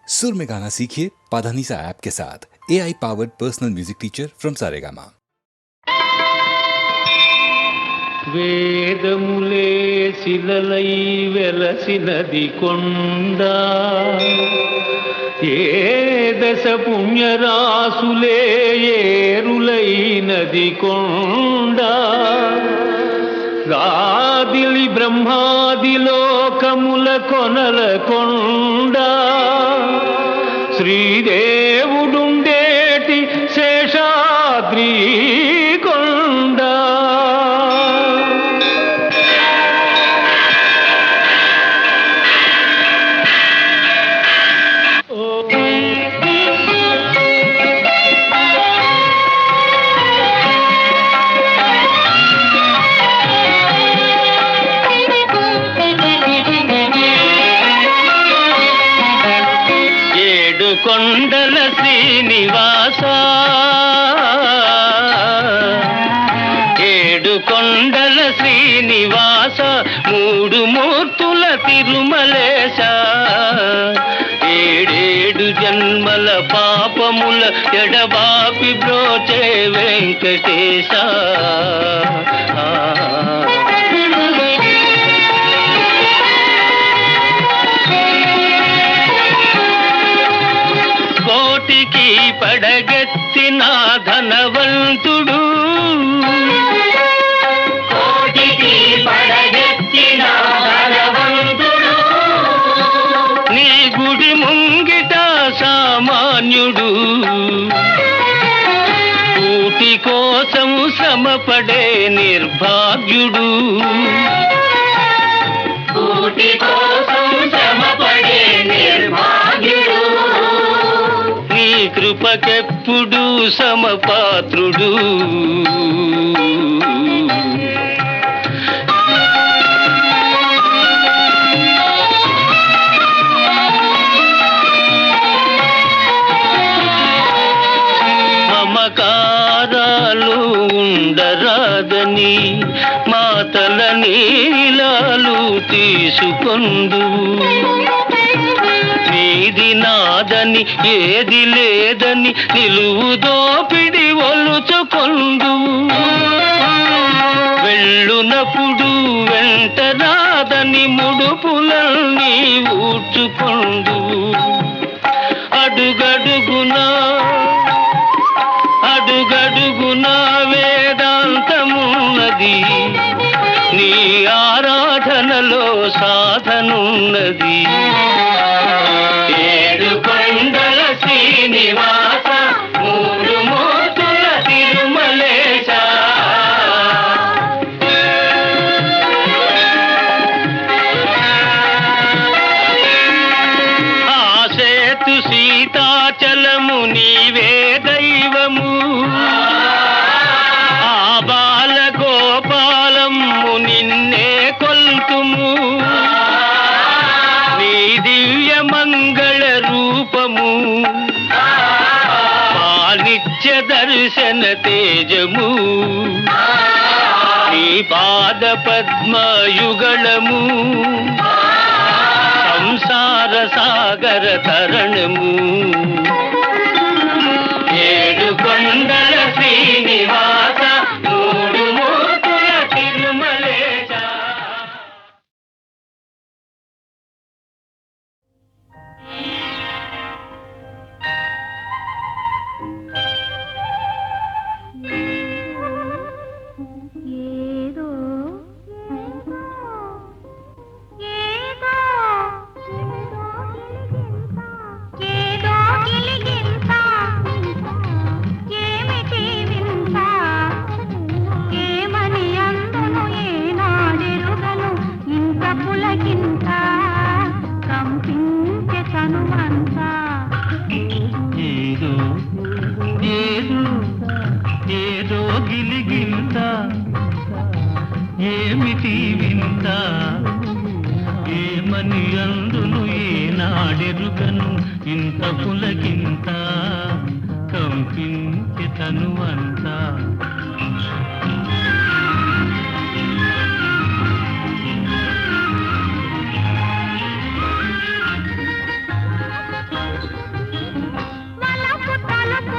सुर में गाना सीखिए पाधानीसा ऐप के साथ। AI powered personal music teacher from Saregama. వేదములే శిలలై వెలసినది కొండ, ఏ దశ పుణ్యరాసులే ఏరులైనది కొండ, గాదిలి బ్రహ్మాది లోకముల కొనల కొండ, శ్రీదేవుడుండేటి శేషాద్రి కొండ. కొండల శ్రీనివాస, ఏడు కొండల శ్రీనివాస, మూడు మూర్తుల తిరుమలేశ, ఏడేడు జన్మల పాపముల ఎడబాపి బ్రోచే వెంకటేశ. కోటికి పడగెత్తిన ధనవంతుడు, కోటికి పడగెత్తిన ధనవంతుడు, నీ గుడి ముంగిట సామాన్యుడు, కూటి కోసం శ్రమపడే నిర్భాగ్యుడు, కూటి కోసం శ్రమపడే నిర్భాగ్యుడు, నీ కృపకెప్పుడు సమపాత్రుడు. మమకారాలు ఉండరాదని మాతల నీలాలు తీసుకొందు, నీది నాదని ఏది లేదని నిలువు దోపిడి ఒలుచుకొందు, వెళ్ళునప్పుడు వెంట రాదని ముడుపులన్నీ ఊడ్చుకొందు, అడుగడుగునా అడుగడుగునా వేదాంతమున్నది, నీ ఆరాధనలో సాధనున్నది. ఏడు కొండల శ్రీనివాస, మూడు మూర్తుల తిరుమలేశ, ఆ సేతు సీతాచలము నీవే దైవము, ఆ బాల గోపాలము నిన్నే కొల్తుము, నీ దివ్య మంగళ రూపము, పాలిత్య దర్శన తేజము, నీ పాద పద్మయుగళము, సంసార సాగర తరణము. ఏడు కొండల శ్రీనివాస, మూడు మూర్తుల తిరుమలేశ. ఏదో ఏదో ఏదో గిలిగింత, ఏమిటి వింత, ఏమని అందును ఏనాడెరుగను, ఇంత పులకింత కంపించే తనువంతా. ఏదో ఏదో ఏదో గిలిగింత, ఏమిటి వింత, ఏమని అందును ఏనాడెరుగను, ఇంత పులకింత కంపించి తనువంతా.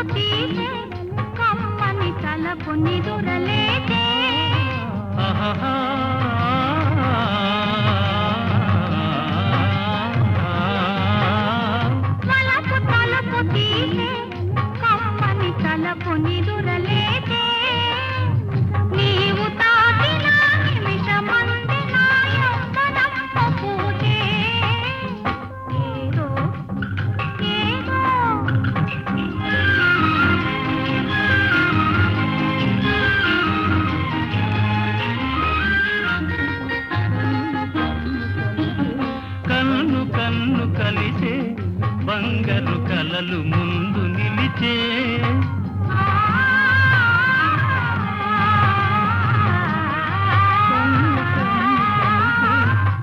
తీసే కమ్మని తలపు నిదురలేదే ఆహాహా. వలపు తలుపు తీసే కమ్మని తలపు నిదురలేదే నీవు తాకిన నిమిషమంది నా యవ్వనపు పూజే ఏదో ఏదో కన్ను కన్ను కలిసే బంగారు కలలు ముందు నిలిచే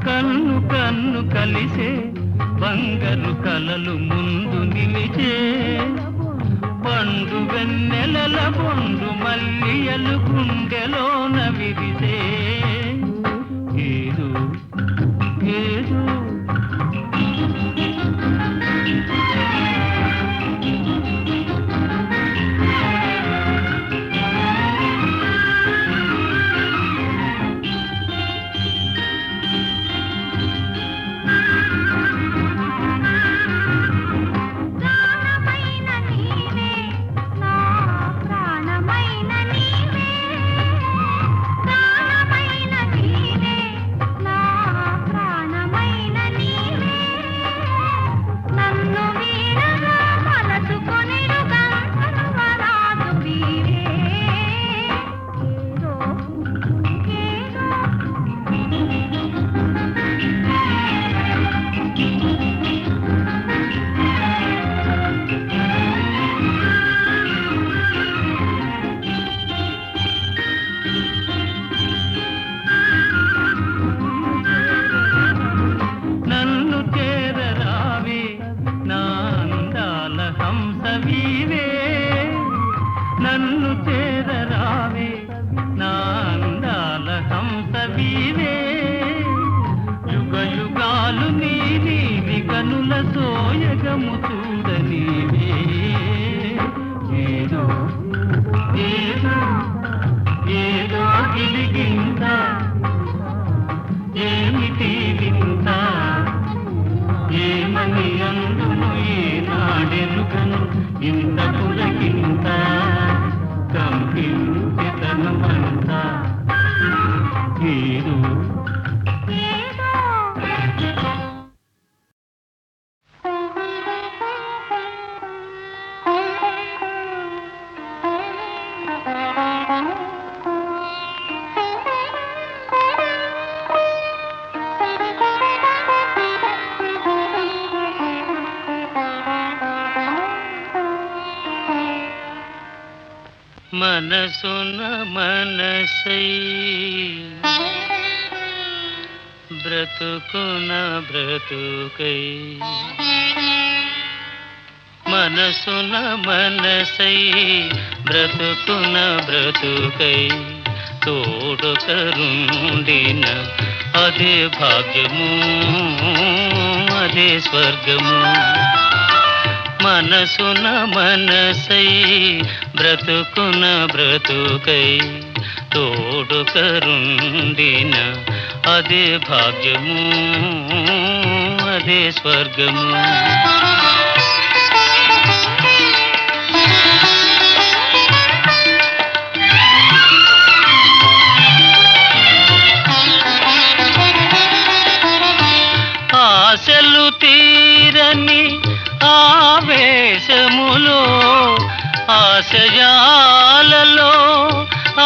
కన్ను కన్ను కలిసే బంగారు కలలు ముందు నిలిచే పండు వెన్నెలల పొండు మల్లియలు గుండెలోన విరిసే ఏదో ఏదో ప్రాణమైన నీవే నా ప్రాణమైన నీవే ప్రాణమైన నీవే నా ప్రాణమైన నీవే నన్ను వీడగా మలచుకొనిరుగా సర్వరాజు వీరే ఏదో ఏదో నన్ను చేరరావే నా అందాల హంసవీవే నన్ను చేరరావే నా అందాల హంసవీవే యుగ యుగాలు నీ నీలి కనుల సోయగము చూడనీవే ఏదో ఏదో ఏదో గిలిగింత ఏమిటి వింత ఏమని అందును ఏనాడెరుగను ఇంత పులకింత కంపించెతనమంతా ఏదో ఏదో మనసున మనసై బ్రతుకున బ్రతుకై మనసున మనసై బ్రతుకున బ్రతుకై తోడొకరుండిన అదే భాగ్యము అదే స్వర్గము మనసున మనసై బ్రతుకున బ్రతుకై తోడొకరుండిన అదే భాగ్యము అదే స్వర్గము ఆశలు తీరని ఆవేశములో ఆశయాలలో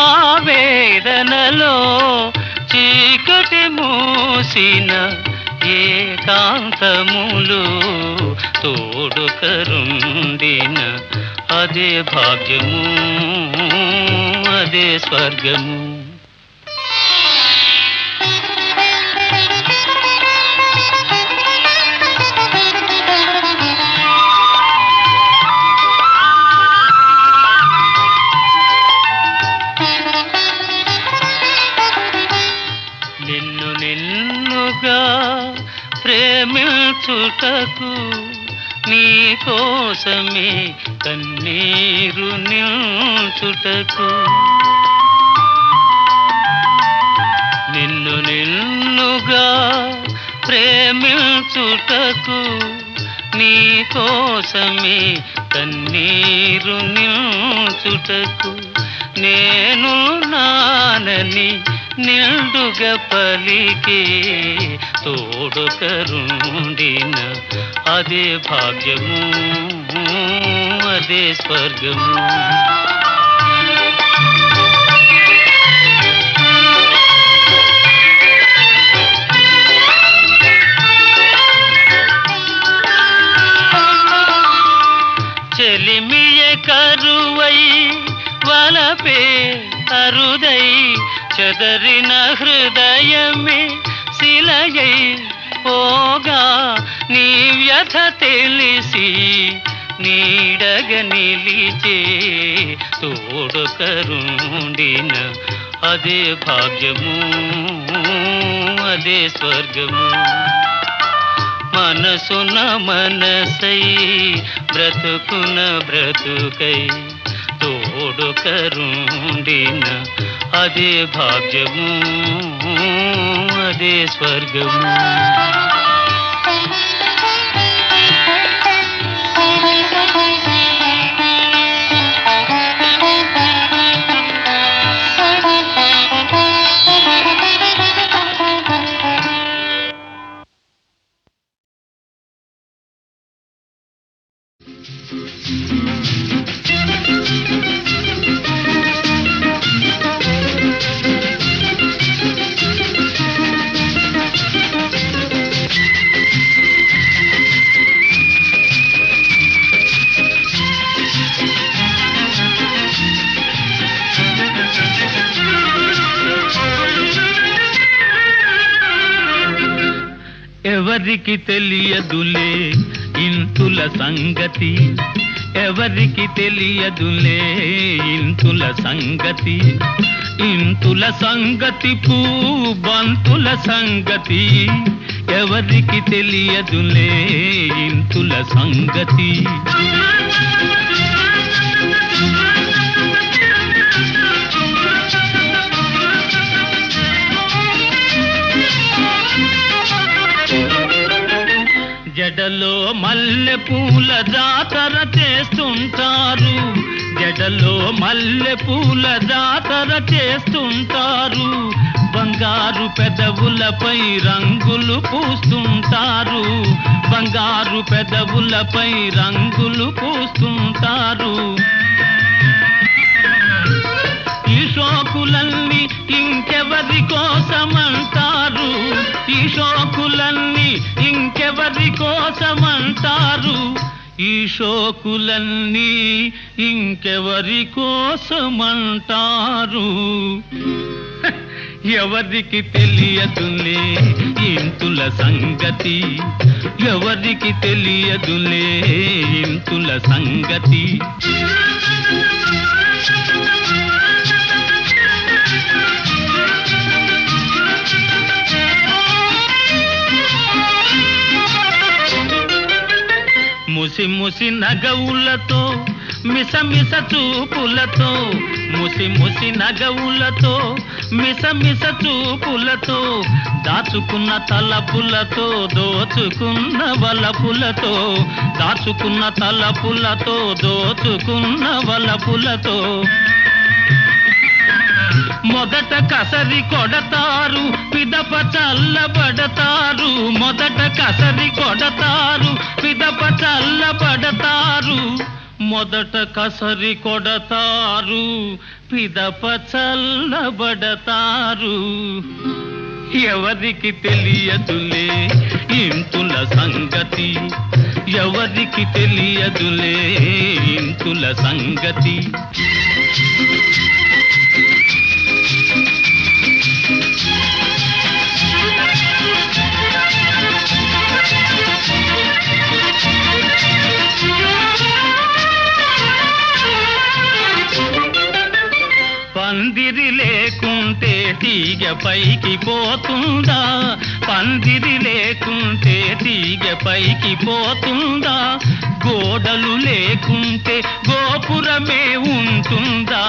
ఆవేదనలో చీకటి మూసిన ఏకాంతములు తోడుకరుండిన అదే భాగ్యము అదే స్వర్గము నిన్నుగా ప్రేమించుటకు నీ కోసమే కన్నీరు నిల్చుటకు నిన్ను నిన్నుగా ప్రేమించుటకు నీ కోసమే కన్నీరు నిల్చుటకు నేను నానని నిండుగా పలికే తోడుకరుండిన అదే భాగ్యము అదే స్వర్గము చెలిమియ కరువై వలపే అరుదై చెదరిన హృదయమే శిలయై పోగా నీ వ్యథ తెలిసి నీడగ నిలిచే తోడుకరుండిన అదే భాగ్యము అదే స్వర్గము మనసున మనసై బ్రతుకున బ్రతుకై తోడుకరుండిన అదే భాగ్యము అదే స్వర్గము ఎవరికి తెలియదులే ఇంతుల సంగతి ఎవరికి తెలియదులే ఇంతుల సంగతి ఇంతుల సంగతి బంతుల సంగతి ఎవరికి తెలియదులే ఇంతుల సంగతి జడలో మల్లె పూల జాతర చేస్తుంటారు జడలో మల్లె పూల జాతర చేస్తుంటారు బంగారు పెదవులపై రంగులు పూస్తుంటారు బంగారు పెదవులపై రంగులు పూస్తుంటారు ఈ షోకులన్నీ ఇంకెవరి కోసమంటారు ఈ షోకులన్నీ ఇంకెవరి కోసమంటారు ఈ షోకులన్నీ ఇంకెవరి కోసమంటారు ఎవరికి తెలియదులే ఇంతుల సంగతి ఎవరికి తెలియదులే ఇంతుల సంగతి ముసి ముసి నగవులతో మిస మిస చూపులతో ముసి ముసి నగవులతో మిస మిస చూపులతో దాచుకున్న తలపులతో దోచుకున్న వలపులతో దాచుకున్న తలపులతో దోచుకున్న వలపులతో మొదట కసరి కొడతారు పిదప చల్లబడతారు మొదట కసరి కొడతారు పిదప చల్లబడతారు మొదట కసరి కొడతారు పిదప చల్లబడతారు ఎవరికి తెలియదులే ఇంతుల సంగతి ఎవరికి తెలియదులే ఇంతుల సంగతి పందిరి లేకుండా లేకుంటే తీగ పైకి పోతుందా, పందిరి లేకుంటే తీగ పైకి పోతుందా, గోడలు లేకుంటే గోపురమే ఉంటుందా,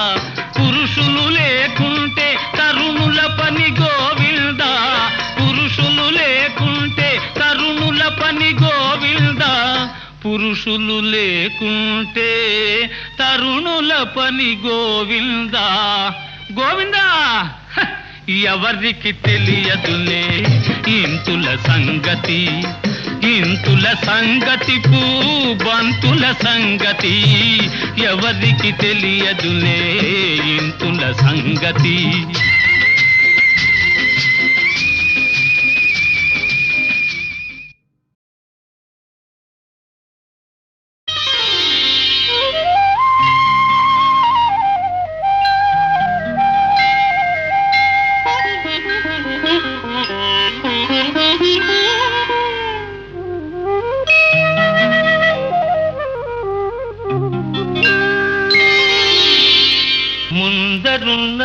పురుషులు లేకుంటే తరుణుల పని గోవిందా, పురుషులు లేకుంటే తరుణుల పని గోవిందా, పురుషులు లేకుంటే తరుణుల పని గోవిందా. గోవిందా ఎవరికి తెలియదులే ఇంతుల సంగతి, ఇంతుల సంగతి బంతుల సంగతి, ఎవరికి తెలియదులే ఇంతుల సంగతి. ముందరున్న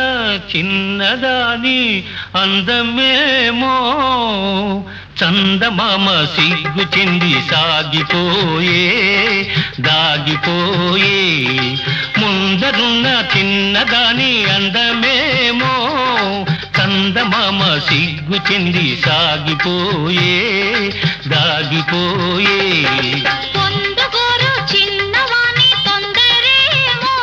చిన్నదాని అందమేమో చందమామ సిగ్గు చెంది సాగిపోయే దాగిపోయే, ముందరున్న చిన్నదాని అందమేమో చందమామ సిగ్గు చెంది సాగిపోయే దాగిపోయే. పొందుగోరు చిన్నవాని తొందరేమో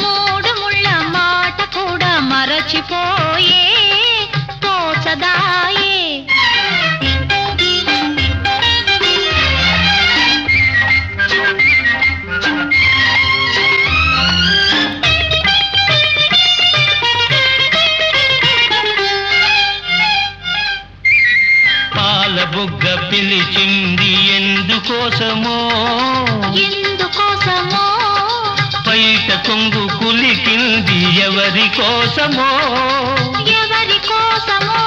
మూడు ముళ్ళ మాట కూడా మరచిపోయే తోచదాయే. బుగ్గ పిలిచింది ఎందుకోసమో, ఎందుకోసమో బయట కొంగు కులికింది ఎవరి కోసమో, ఎవరి కోసమో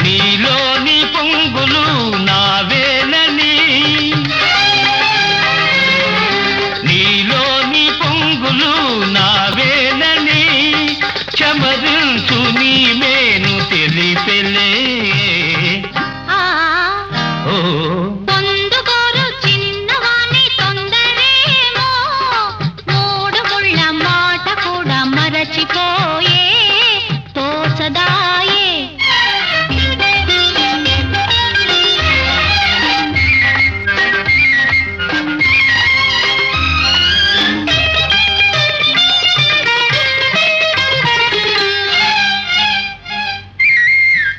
నీలోని పొంగులు నావేనని, నీలోని పొంగులు నావేనని చమరించు నీ మేను తెలిపెలే. పొందుగోరు చిన్నవాని తొందరేమో మూడు ముళ్ళ మాట కూడా మరచిపోయే తోచదాయే.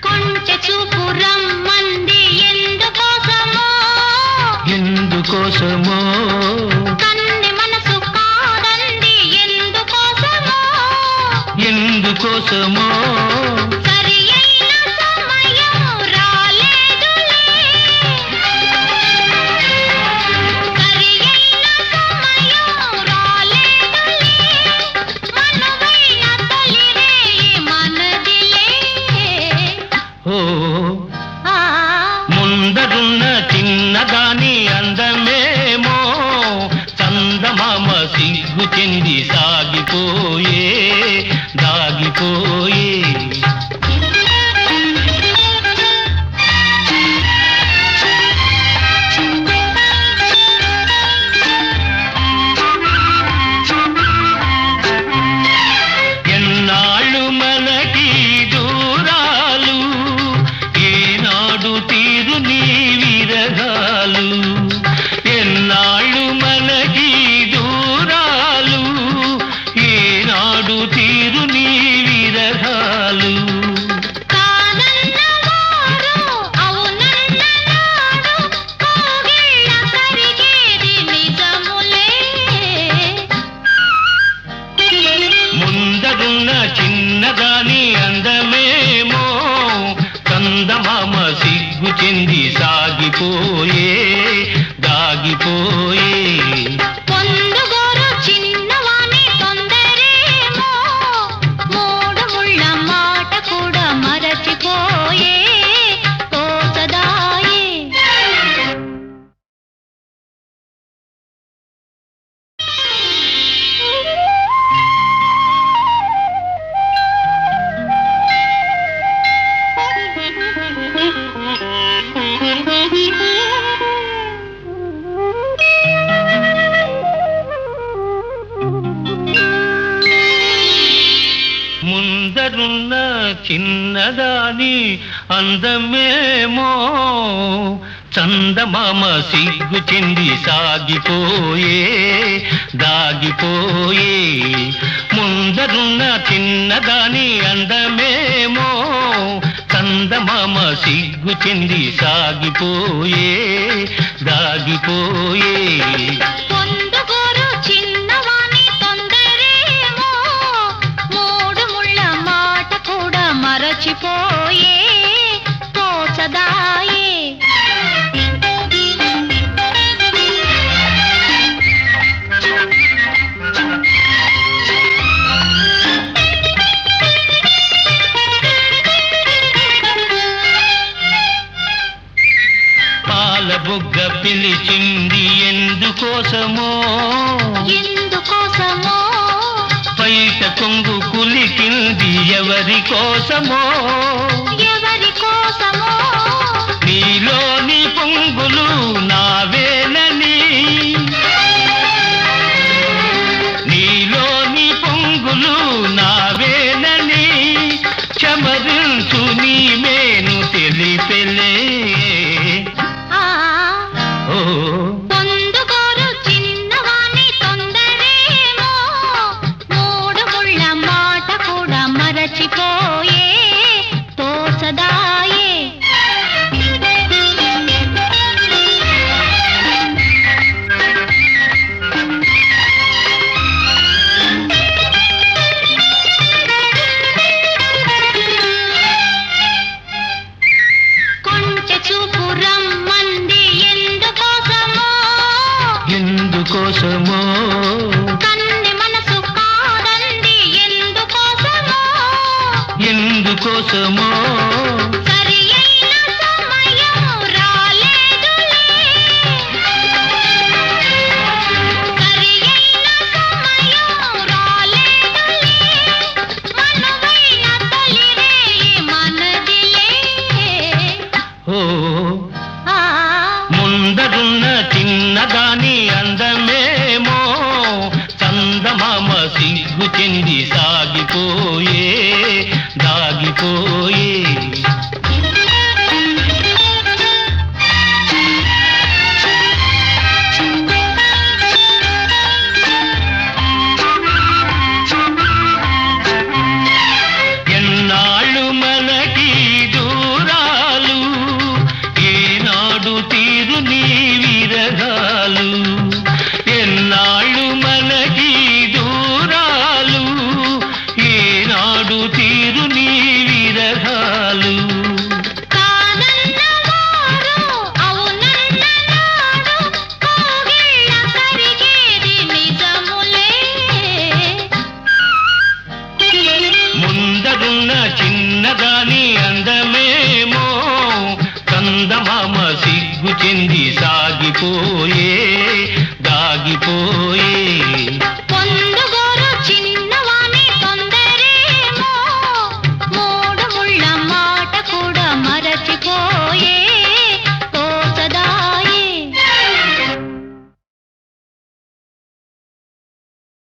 కొంచె చూపు రమ్మంది ఎందుకోసమో, ఎందుకోసమో కన్ని మనసు కాదంది ఎందుకోసమో, ఎందుకోసమో సరి అయిన సమయం రాలేదులే, సరి అయిన సమయం రాలేదులే, మనువైన తొలి రేయి మనదిలే. ఓ ముందరున్న చిన్నదాని అందమేమో చందమామ సిగ్గు చెంది సాగిపోయే దాగిపోయే. ఎన్నాళ్ళు మనకి దూరాలు, ఏనాడు తీరు నీ విరగాలు, ఎన్నాళ్ళు మనకి దూరాలు, ఏనాడు తీరు నీ విరగాలు. కాదన్నవారు అవునన్న నాడు కోగిళ్ళ కరిగేది నిజములే. ముందరున్న చిన్నదాని అందమేమో చందమామ సిగ్గు చెంది సాగిపోయే దాగిపోయే. పొందుగోరు చిన్నవాని తొందరేమో మూడు ముళ్ళ మాట కూడా మరచిపోయే తోచదాయే. చిన్నదాని అందమేమో చందమామ సిగ్గు చెంది సాగిపోయే దాగిపోయే ముందరున్న చిన్నదాని అందమేమో చందమామ సిగ్గు చెంది సాగిపోయే దాగిపోయే పొందుగోరు చిన్నవాని తొందరేమో మూడు ముళ్ళ మాట కూడా మరచిపోయే తోచదాయే పాల బుగ్గ పిలిచింది ఎందుకోసమో ఎందుకోసమో పైట కొంగు కులికింది ఎవరి కోసమో ఎవరి కోసమో నీలోని పొంగులు నావేనని నీలోని పొంగులు నావేనని చమరించు నీ మేను తెలిపెలే ఆ ఓ పొందుగోరు చిన్నవాని తొందరేమో మూడు ముళ్ళ మాట కూడా మరచిపోయే తోచదాయే కొంచె చూపు రమ్మంది ఎందుకోసమో ఎందుకోసమో కన్నె మనసు కాదంది ఎందుకోసమో ఎందుకోసమో సరి అయిన సమయం రాలేదులే సరి అయిన సమయం రాలేదులే మనువైన తొలి రేయి మనదిలే ఓ ఆ ముందరున్న చిన్నదాని అందమేమో చందమామ సిగ్గు చెంది సాగిపోయే దాగిపోయే ఎన్నాళ్ళు మనకి దూరాలు ఏనాడు తీరు నీ విరగాలు ఎన్నాళ్ళు మనకి దూరాలు ఏనాడు తీరు నీ విరగాలు కాదన్నవారు అవునన్న నాడు కోగిళ్ళ కరిగేది నిజములే ముందరున్న చిన్నదాని అందమే